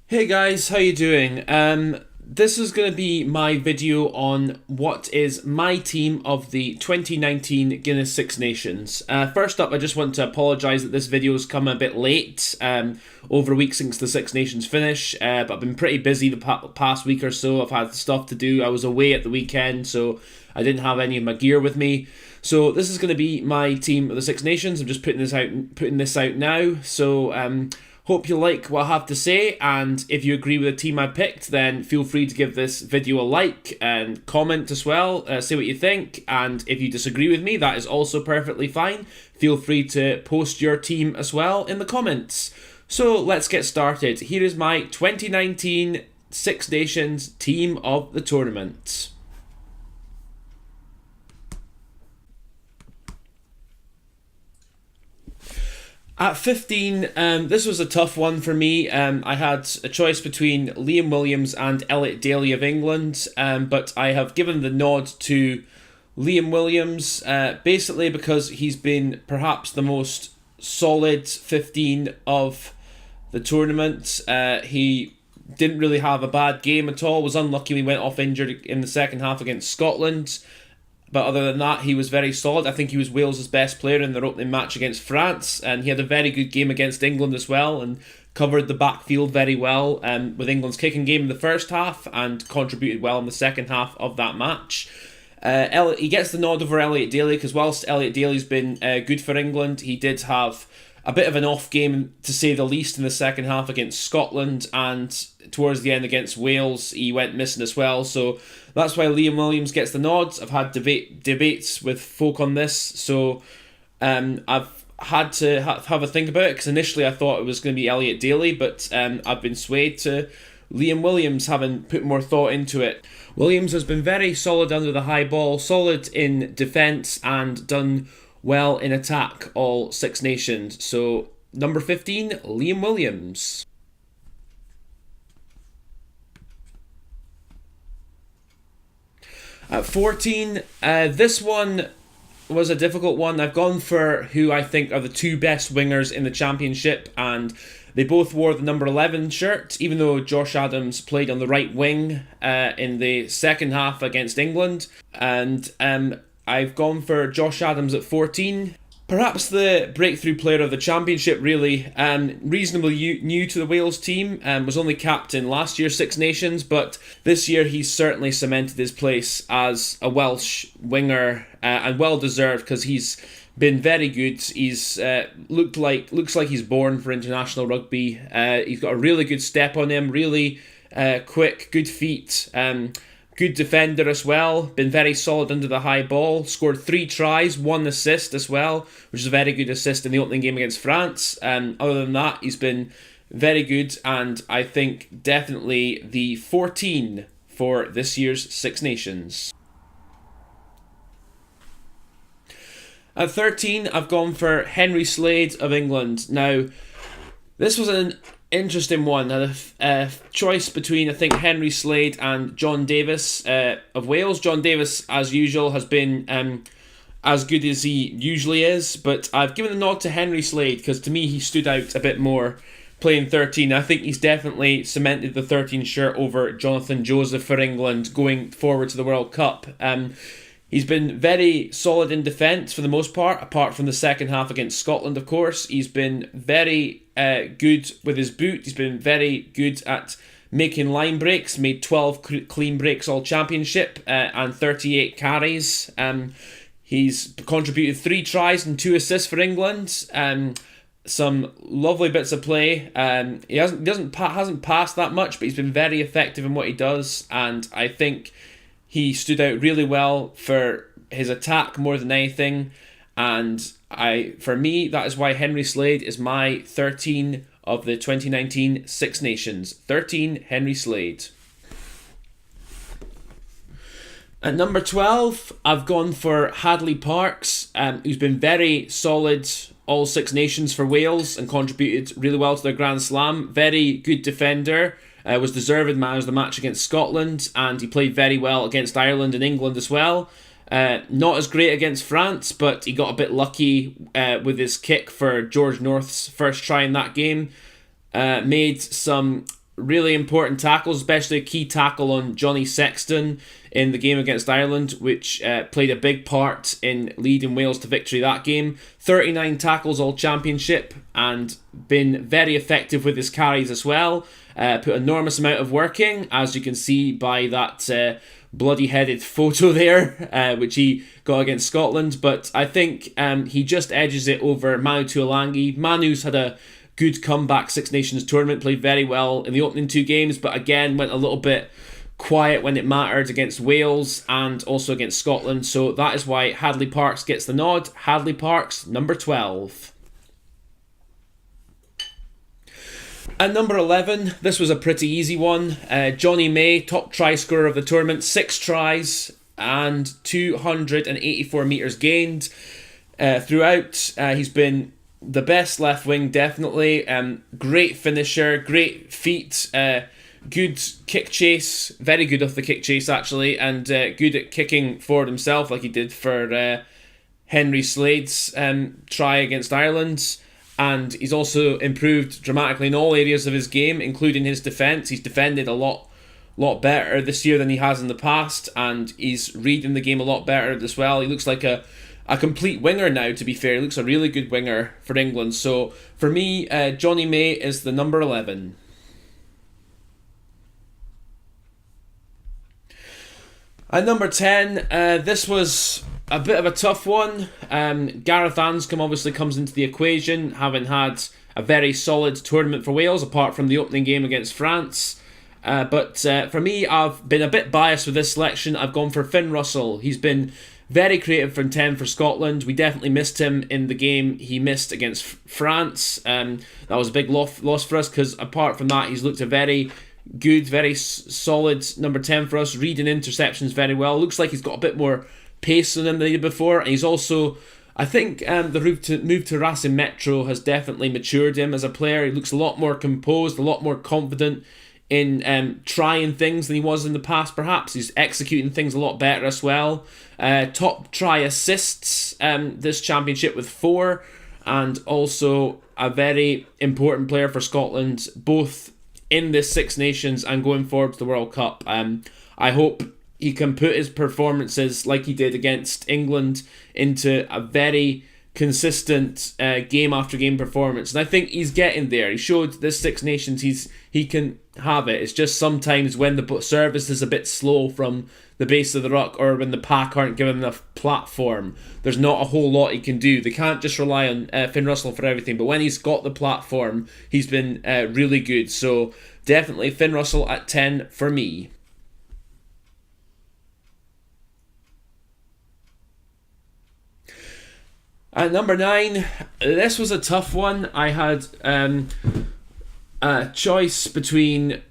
Hey guys, how you doing? This is going to be my video on what is my team of the 2019 Guinness Six Nations. First up, I just want to apologise that this video has come a bit late, over a week since the Six Nations finish, but I've been pretty busy the past week or so. I've had stuff to do. I was away at the weekend, so I didn't have any of my gear with me. So this is going to be my team of the Six Nations. I'm just putting this out now. So hope you like what I have to say, and if you agree with the team I picked, then feel free to give this video a like and comment as well, say what you think, and if you disagree with me, that is also perfectly fine. Feel free to post your team as well in the comments. So let's get started. Here is my 2019 Six Nations team of the tournament. At 15, this was a tough one for me. I had a choice between Liam Williams and Elliot Daly of England, but I have given the nod to Liam Williams, basically because he's been perhaps the most solid 15 of the tournament. He didn't really have a bad game at all, was unlucky we went off injured in the second half against Scotland. But other than that, he was very solid. I think he was Wales' best player in their opening match against France, and he had a very good game against England as well, and covered the backfield very well with England's kicking game in the first half, and contributed well in the second half of that match. He gets the nod over Elliot Daly, because whilst Elliot Daly's been good for England, he did have a bit of an off game, to say the least, in the second half against Scotland, and towards the end against Wales he went missing as well. So that's why Liam Williams gets the nod. I've had debates with folk on this, so I've had to have a think about it, because initially I thought it was going to be Elliot Daly, but I've been swayed to Liam Williams, having put more thought into it. Williams has been very solid under the high ball, solid in defence, and done well in attack all Six Nations. So number 15, Liam Williams. At 14, this one was a difficult one. I've gone for who I think are the two best wingers in the championship, and they both wore the number 11 shirt, even though Josh Adams played on the right wing in the second half against England. And I've gone for Josh Adams at 14. Perhaps the breakthrough player of the championship, really. Reasonably new to the Wales team, was only captain last year's Six Nations, but this year he's certainly cemented his place as a Welsh winger, and well deserved, because he's been very good. He's looks like he's born for international rugby. He's got a really good step on him, really quick, good feet. Good defender as well, been very solid under the high ball, scored 3 tries, 1 assist as well, which is a very good assist in the opening game against France. Other than that, he's been very good, and I think definitely the 14 for this year's Six Nations. At 13, I've gone for Henry Slade of England. Now, this was an interesting one. I had a choice between, I think, Henry Slade and John Davis of Wales. John Davis, as usual, has been as good as he usually is, but I've given the nod to Henry Slade, because to me he stood out a bit more playing 13. I think he's definitely cemented the 13 shirt over Jonathan Joseph for England going forward to the World Cup. He's been very solid in defence for the most part, apart from the second half against Scotland, of course. He's been very good with his boot. He's been very good at making line breaks, made 12 clean breaks all championship, and 38 carries. He's contributed 3 tries and 2 assists for England. Some lovely bits of play. He hasn't passed that much, but he's been very effective in what he does, and I think he stood out really well for his attack more than anything, and for me, that is why Henry Slade is my 13 of the 2019 Six Nations. 13, Henry Slade. At number 12, I've gone for Hadley Parkes, who's been very solid all Six Nations for Wales and contributed really well to their Grand Slam. Very good defender. Was deserved man of the match against Scotland, and he played very well against Ireland and England as well. Not as great against France, but he got a bit lucky with his kick for George North's first try in that game. Made some really important tackles, especially a key tackle on Johnny Sexton in the game against Ireland, which played a big part in leading Wales to victory that game. 39 tackles all championship, and been very effective with his carries as well. Put enormous amount of work in, as you can see by that bloody-headed photo there, which he got against Scotland. But I think he just edges it over Manu Tuolangi. Manu's had a good comeback Six Nations tournament, played very well in the opening 2 games, but again went a little bit quiet when it mattered against Wales and also against Scotland. So that is why Hadley Parkes gets the nod. Hadley Parkes, number 12. At number 11, this was a pretty easy one. Johnny May, top try scorer of the tournament, 6 tries and 284 metres gained. Throughout, he's been the best left wing, definitely. Great finisher, great feet, good kick chase, very good off the kick chase actually, and good at kicking forward himself like he did for Henry Slade's try against Ireland. And he's also improved dramatically in all areas of his game, including his defence. He's defended a lot better this year than he has in the past, and he's reading the game a lot better as well. He looks like a complete winger now, to be fair. He looks a really good winger for England. So for me, Johnny May is the number 11. At number 10, this was a bit of a tough one. Gareth Anscombe obviously comes into the equation, having had a very solid tournament for Wales, apart from the opening game against France. But for me, I've been a bit biased with this selection. I've gone for Finn Russell. He's been very creative from 10 for Scotland. We definitely missed him in the game he missed against France. That was a big loss for us, because apart from that, he's looked a very good, very solid number 10 for us, reading interceptions very well. Looks like he's got a bit more pace on him than he did before, and he's also, I think the move to Racing Metro has definitely matured him as a player. He looks a lot more composed, a lot more confident in trying things than he was in the past. Perhaps he's executing things a lot better as well. Top try assists this championship with 4, and also a very important player for Scotland, both in this Six Nations and going forward to the World Cup. I hope he can put his performances like he did against England into a very consistent game after game performance, and I think he's getting there. He showed this Six Nations he can have it. It's just sometimes when the service is a bit slow from the base of the ruck, or when the pack aren't given enough platform, there's not a whole lot he can do. They can't just rely on Finn Russell for everything, but when he's got the platform, he's been really good. So definitely Finn Russell at 10 for me. At number 9, this was a tough one. I had a choice between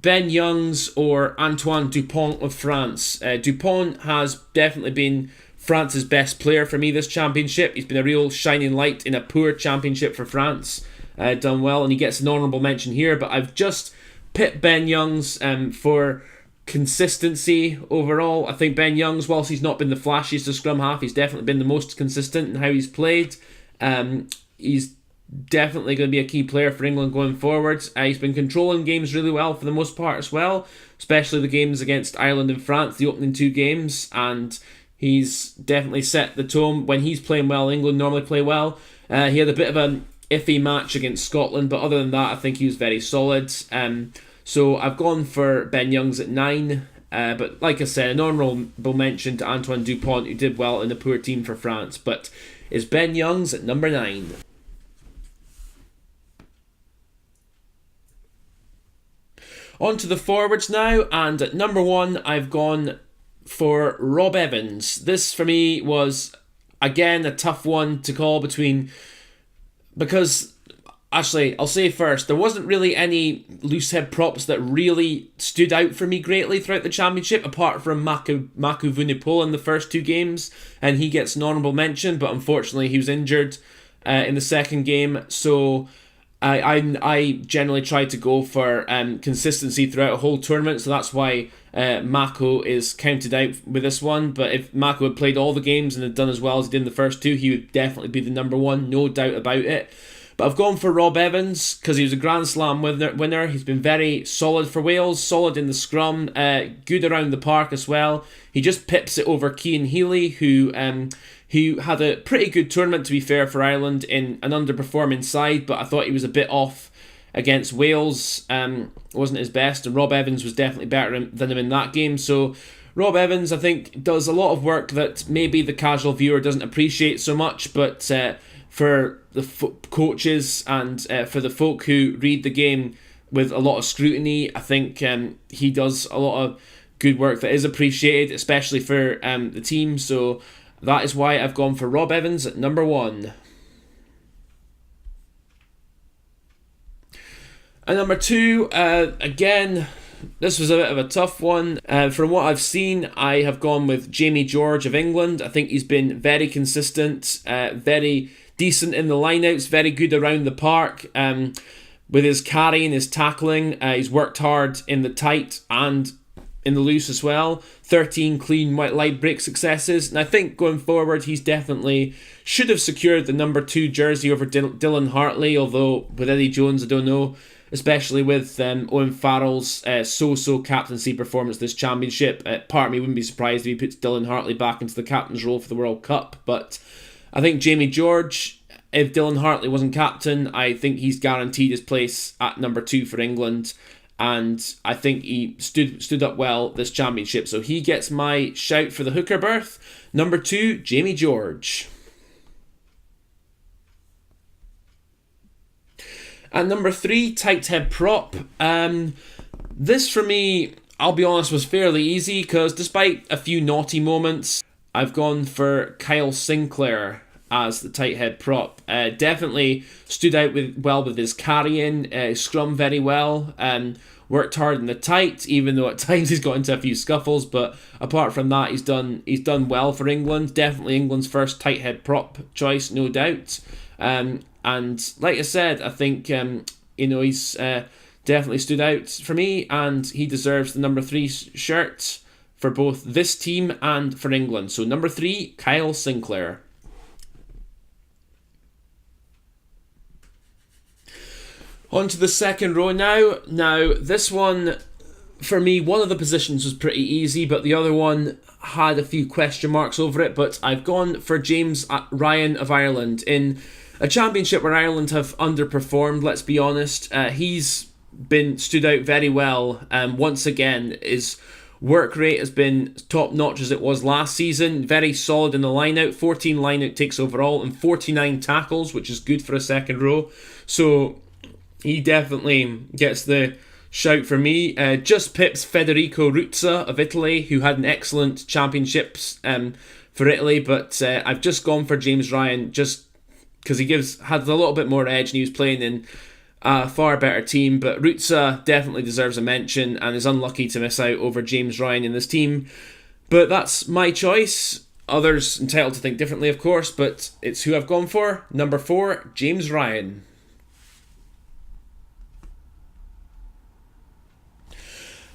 Ben Youngs or Antoine Dupont of France. Dupont has definitely been France's best player for me this championship. He's been a real shining light in a poor championship for France. Done well, and he gets an honourable mention here, but I've just picked Ben Youngs for consistency overall. I think Ben Youngs, whilst he's not been the flashiest of scrum half, he's definitely been the most consistent in how he's played. He's definitely going to be a key player for England going forward. He's been controlling games really well for the most part as well, especially the games against Ireland and France, the opening 2 games, and he's definitely set the tone. When he's playing well, England normally play well. He had a bit of an iffy match against Scotland, but other than that, I think he was very solid. So I've gone for Ben Youngs at 9, but like I said, an honourable mention to Antoine Dupont, who did well in a poor team for France, but is Ben Youngs at number 9. On to the forwards now, and at number 1, I've gone for Rob Evans. This for me was, again, a tough one to call between, because actually, I'll say first, there wasn't really any loose head props that really stood out for me greatly throughout the championship, apart from Mako Vunipola in the first 2 games, and he gets an honourable mention, but unfortunately he was injured in the second game. So I generally try to go for consistency throughout a whole tournament, so that's why Mako is counted out with this one. But if Mako had played all the games and had done as well as he did in the first 2, he would definitely be the number 1, no doubt about it. But I've gone for Rob Evans because he was a Grand Slam winner. He's been very solid for Wales, solid in the scrum, good around the park as well. He just pips it over Cian Healy, who had a pretty good tournament, to be fair, for Ireland in an underperforming side, but I thought he was a bit off against Wales. Wasn't his best, and Rob Evans was definitely better than him in that game. So Rob Evans, I think, does a lot of work that maybe the casual viewer doesn't appreciate so much, but for the coaches and for the folk who read the game with a lot of scrutiny, I think he does a lot of good work that is appreciated, especially for the team. So that is why I've gone for Rob Evans at number 1. And number 2, again, this was a bit of a tough one. From what I've seen, I have gone with Jamie George of England. I think he's been very consistent, very decent in the lineouts, very good around the park. With his carrying, his tackling, he's worked hard in the tight and in the loose as well. 13 clean white light break successes, and I think going forward he's definitely should have secured the number 2 jersey over Dylan Hartley, although with Eddie Jones I don't know, especially with Owen Farrell's so-so captaincy performance this championship. Part of me wouldn't be surprised if he puts Dylan Hartley back into the captain's role for the World Cup, but I think Jamie George, if Dylan Hartley wasn't captain, I think he's guaranteed his place at number 2 for England, and I think he stood up well this championship, so he gets my shout for the hooker berth. Number 2, Jamie George. And number 3, tight head prop. This for me, I'll be honest, was fairly easy because despite a few naughty moments, I've gone for Kyle Sinclair as the tight head prop. Definitely stood out well with his carrying, scrum very well, worked hard in the tight, even though at times he's got into a few scuffles, but apart from that, he's done well for England. Definitely England's first tight head prop choice, no doubt. And like I said, I think he's definitely stood out for me, and he deserves the number 3 shirt for both this team and for England. So number 3, Kyle Sinclair. On to the second row now. Now, this one, for me, one of the positions was pretty easy, but the other one had a few question marks over it. But I've gone for James Ryan of Ireland in a championship where Ireland have underperformed, let's be honest. He's stood out very well. Once again, his work rate has been top notch as it was last season. Very solid in the line-out. 14 line-out takes overall and 49 tackles, which is good for a second row. So he definitely gets the shout for me. Just pips Federico Ruzza of Italy, who had an excellent championships for Italy, but I've just gone for James Ryan just because he had a little bit more edge and he was playing in a far better team. But Ruzza definitely deserves a mention and is unlucky to miss out over James Ryan in this team. But that's my choice. Others entitled to think differently, of course, but it's who I've gone for. Number 4, James Ryan.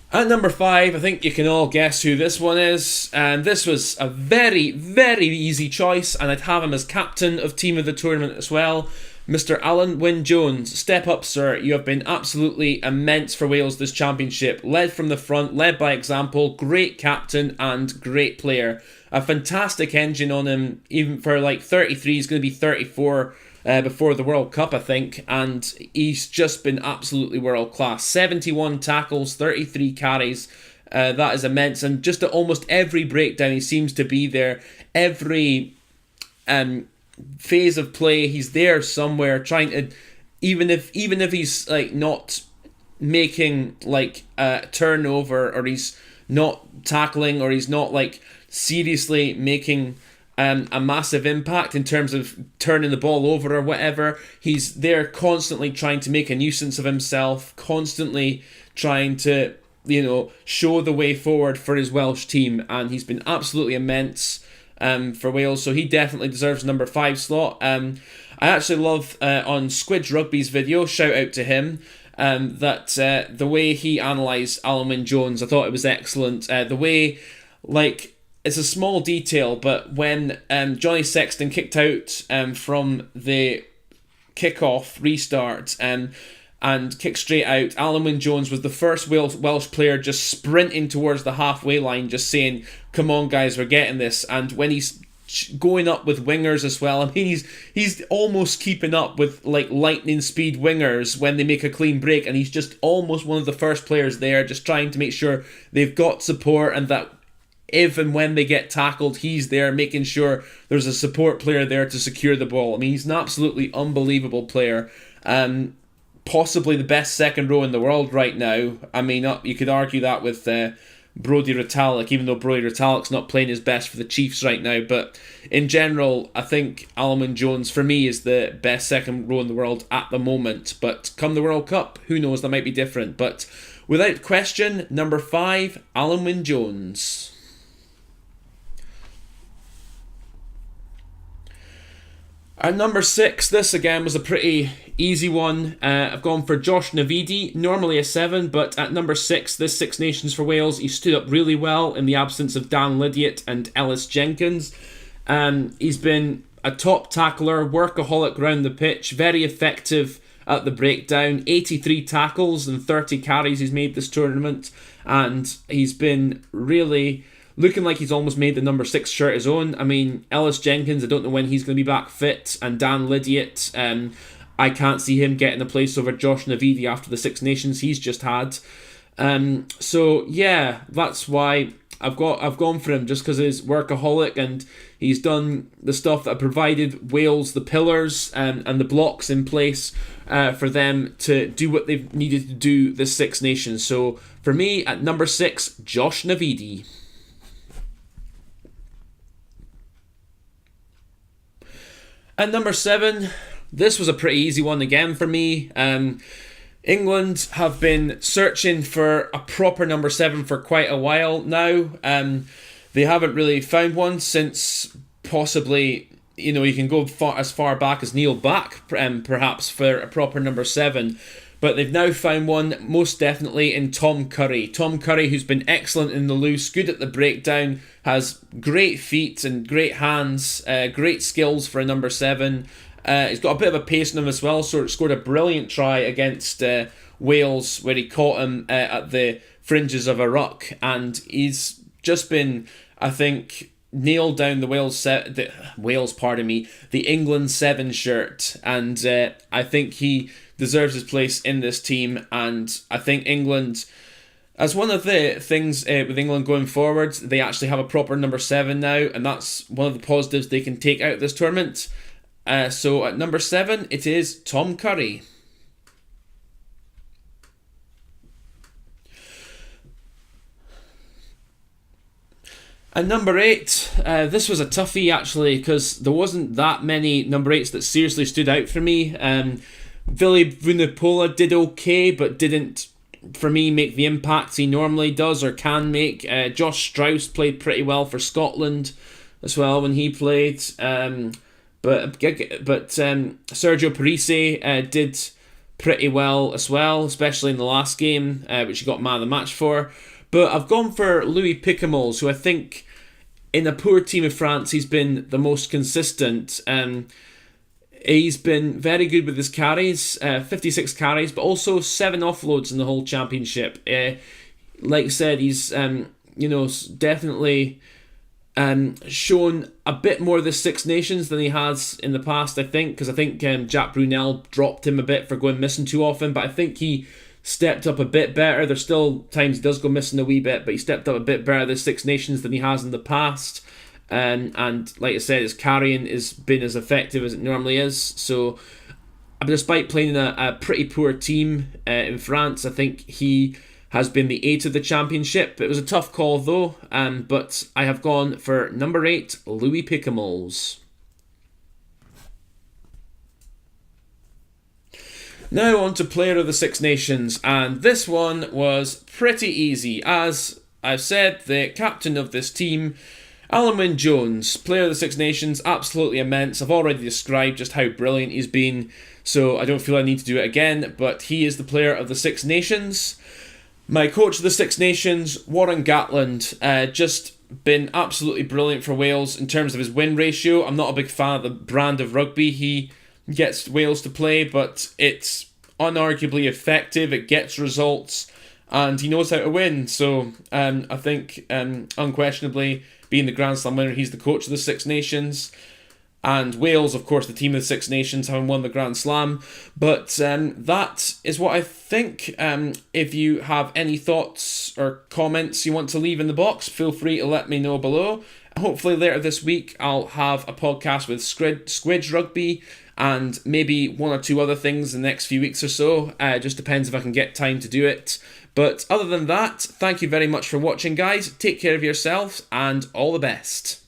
At number 5, I think you can all guess who this one is. And this was a very, very easy choice, and I'd have him as captain of team of the tournament as well. Mr. Alan Wynne-Jones. Step up, sir. You have been absolutely immense for Wales this championship. Led from the front, led by example, great captain and great player. A fantastic engine on him, even for like 33, he's going to be 34 before the World Cup, I think, and he's just been absolutely world class. 71 tackles, 33 carries, that is immense, and just at almost every breakdown he seems to be there. Every phase of play, he's there somewhere trying to, even if he's like not making like a turnover, or he's not tackling, or he's not like seriously making a massive impact in terms of turning the ball over or whatever. He's there constantly trying to make a nuisance of himself, constantly trying to, show the way forward for his Welsh team, and he's been absolutely immense for Wales, so he definitely deserves number 5 slot. I actually love on Squidge Rugby's video, shout out to him, that the way he analysed Alan Wynne-Jones, I thought it was excellent. The way, like, it's a small detail, but when Johnny Sexton kicked out from the kick off, restart, and kick straight out. Alan Wynne-Jones was the first Welsh player just sprinting towards the halfway line, just saying, "Come on, guys, we're getting this." And when he's going up with wingers as well, I mean, he's almost keeping up with like lightning speed wingers when they make a clean break, and he's just almost one of the first players there, just trying to make sure they've got support, and that if and when they get tackled, he's there making sure there's a support player there to secure the ball. I mean, he's an absolutely unbelievable player. Possibly the best second row in the world right now. I mean, you could argue that with Brodie Retallick, even though Brodie Retallick's not playing his best for the Chiefs right now. But in general, I think Alan Wynne-Jones, for me, is the best second row in the world at the moment. But come the World Cup, who knows, that might be different. But without question, number 5, Alan Wynne-Jones. At number 6, this again was a pretty easy one. I've gone for Josh Navidi, normally a 7, but at number 6, this Six Nations for Wales, he stood up really well in the absence of Dan Lydiate and Ellis Jenkins. He's been a top tackler, workaholic round the pitch, very effective at the breakdown, 83 tackles and 30 carries he's made this tournament, and he's been really looking like he's almost made the number 6 shirt his own. I mean, Ellis Jenkins, I don't know when he's going to be back fit, and Dan Lydiate, I can't see him getting a place over Josh Navidi after the Six Nations he's just had. So yeah, that's why I've gone for him, just because he's workaholic and he's done the stuff that provided Wales the pillars and the blocks in place for them to do what they've needed to do this Six Nations. So for me, at number 6, Josh Navidi. At number 7, this was a pretty easy one again for me. England have been searching for a proper number 7 for quite a while now. They haven't really found one since possibly, you can go as far back as Neil Back, perhaps, for a proper number 7. But they've now found one, most definitely, in Tom Curry. Tom Curry, who's been excellent in the loose, good at the breakdown, has great feet and great hands, great skills for a number 7. He's got a bit of a pace in him as well, so scored a brilliant try against Wales, where he caught him at the fringes of a ruck. And he's just been, I think, nailed down the the England 7 shirt. And I think he deserves his place in this team, and I think England, as one of the things with England going forward, they actually have a proper number 7 now, and that's one of the positives they can take out of this tournament. So at number 7, it is Tom Curry. At number 8, this was a toughie actually, because there wasn't that many number 8s that seriously stood out for me. Ville Vunipola did okay, but didn't, for me, make the impact he normally does or can make. Josh Strauss played pretty well for Scotland as well when he played. But Sergio Parisse did pretty well as well, especially in the last game, which he got man of the match for. But I've gone for Louis Picamoles, who I think, in a poor team of France, he's been the most consistent. He's been very good with his carries, 56 carries, but also 7 offloads in the whole championship. Like I said, he's definitely shown a bit more of the Six Nations than he has in the past, I think, because I think Jack Brunel dropped him a bit for going missing too often, but I think he stepped up a bit better. There's still times he does go missing a wee bit, but he stepped up a bit better this Six Nations than he has in the past. And like I said, his carrying has been as effective as it normally is. So despite playing a pretty poor team in France, I think he has been the 8 of the championship. It was a tough call though, but I have gone for number 8, Louis Picamoles. Now on to Player of the Six Nations, and this one was pretty easy. As I've said, the captain of this team, Alan Wynne-Jones, Player of the Six Nations, absolutely immense. I've already described just how brilliant he's been, so I don't feel I need to do it again, but he is the Player of the Six Nations. My coach of the Six Nations, Warren Gatland, just been absolutely brilliant for Wales in terms of his win ratio. I'm not a big fan of the brand of rugby he gets Wales to play, but it's unarguably effective. It gets results, and he knows how to win. So I think unquestionably, being the Grand Slam winner, he's the coach of the Six Nations. And Wales, of course, the team of the Six Nations, having won the Grand Slam. But that is what I think. If you have any thoughts or comments you want to leave in the box, feel free to let me know below. Hopefully later this week I'll have a podcast with Squidge Rugby and maybe one or two other things in the next few weeks or so. Just depends if I can get time to do it. But other than that, thank you very much for watching, guys. Take care of yourselves and all the best.